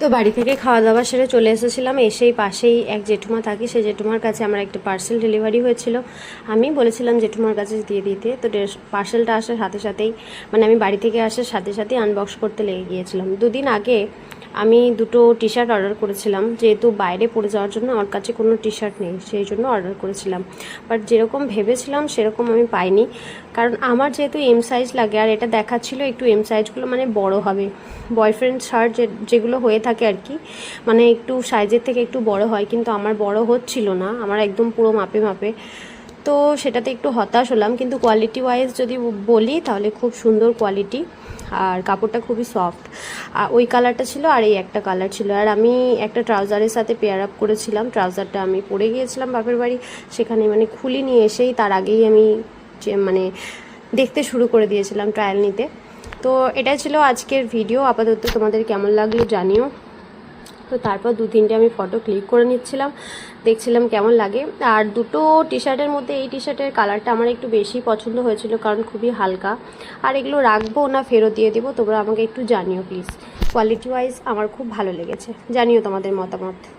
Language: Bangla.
তো বাড়ি থেকে খাওয়া দাওয়া সেরে চলে এসেছিলাম। এসেই পাশেই এক জেঠুমা থাকি, সেই জেঠুমার কাছে আমার একটা পার্সেল ডেলিভারি হয়েছিল। আমি বলেছিলাম জেঠুমার কাছে দিয়ে দিতে, তো পার্সেলটা আসার সাথে সাথেই মানে আমি বাড়ি থেকে আসার সাথে সাথেই আনবক্স করতে লেগে গিয়েছিলাম। দুদিন আগে আমি দুটো টি শার্ট অর্ডার করেছিলাম, যেহেতু বাইরে পরে যাওয়ার জন্য আমার কাছে কোনো টি শার্ট নেই, সেই জন্য অর্ডার করেছিলাম। বাট যেরকম ভেবেছিলাম সেরকম আমি পাইনি, কারণ আমার যেহেতু এম সাইজ লাগে আর এটা দেখাচ্ছিল একটু এম সাইজগুলো মানে বড় হবে। বয়ফ্রেন্ড শার্ট যেগুলো হয়ে থাকে আর কি, মানে একটু সাইজের থেকে একটু বড় হয়, কিন্তু আমার বড় হচ্ছিল না, আমার একদম পুরো মাপে মাপে। তো সেটাতে একটু হতাশ হলাম, কিন্তু কোয়ালিটি ওয়াইজ যদি বলি তাহলে খুব সুন্দর কোয়ালিটি, আর কাপড়টা খুবই সফট। আর ওই কালারটা ছিল আর এই একটা কালার ছিল, আর আমি একটা ট্রাউজারের সাথে পেয়ার আপ করেছিলাম। ট্রাউজারটা আমি পরে গিয়েছিলাম বাপের বাড়ি, সেখানে মানে খুলে নিয়ে এসেই তার আগেই আমি মানে দেখতে শুরু করে দিয়েছিলাম, ট্রায়াল নিতে। তো এটাই ছিল আজকের ভিডিও। আপাতত তোমাদের কেমন লাগলো জানিও। তো তারপর 2-3টে আমি ফটো ক্লিক করে নিচ্ছিলাম, দেখছিলাম কেমন লাগে। আর দুটো টি শার্টের মধ্যে এই টি শার্টের কালারটা আমার একটু বেশি পছন্দ হয়েছিল, কারণ খুবই হালকা। আর এগুলো রাখবো না ফেরত দিয়ে দেবো, তোমরা আমাকে একটু জানিও প্লিজ। কোয়ালিটি ওয়াইজ আমার খুব ভালো লেগেছে, জানিও তোমাদের মতামত।